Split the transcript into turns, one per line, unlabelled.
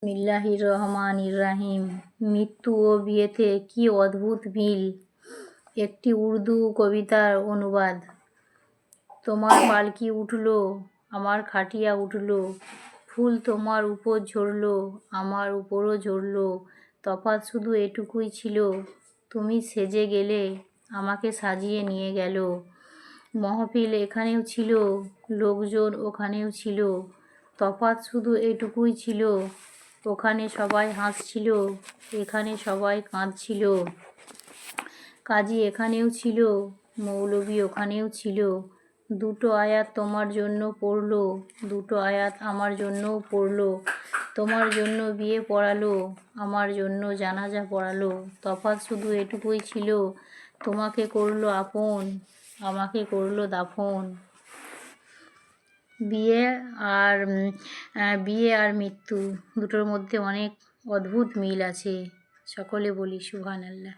বিসমিল্লাহির রহমানির রাহিম। মৃত্যু ও বিয়েতে কি অদ্ভুত মিল। একটি উর্দু কবিতার অনুবাদ। তোমার পালকি উঠল, আমার খাটিয়া উঠল, ফুল তোমার উপর ঝরল, আমার উপরও ঝরল, তফাৎ শুধু এটুকুই ছিল, তুমি সেজে গেলে, আমাকে সাজিয়ে নিয়ে গেল। মহফিল এখানেও ছিল, লোকজন ওখানেও ছিল, তফাৎ শুধু এটুকুই ছিল, ওখানে সবাই হাসছিল, এখানে সবাই কাঁদছিল। কাজী এখানেও ছিল, মৌলবি ওখানেও ছিল, দুটো আয়াত তোমার জন্য পড়লো, দুটো আয়াত আমার জন্যও পড়লো। তোমার জন্য বিয়ে পড়ালো, আমার জন্য জানাজা পড়ালো, তফাৎ শুধু এটুকুই ছিল, তোমাকে করলো আপন, আমাকে করলো দাফন। বিয়ে আর বিয়ে আর মৃত্যু দুটোর মধ্যে অনেক অদ্ভুত মিল আছে। সকলে বলি সুবহানাল্লাহ।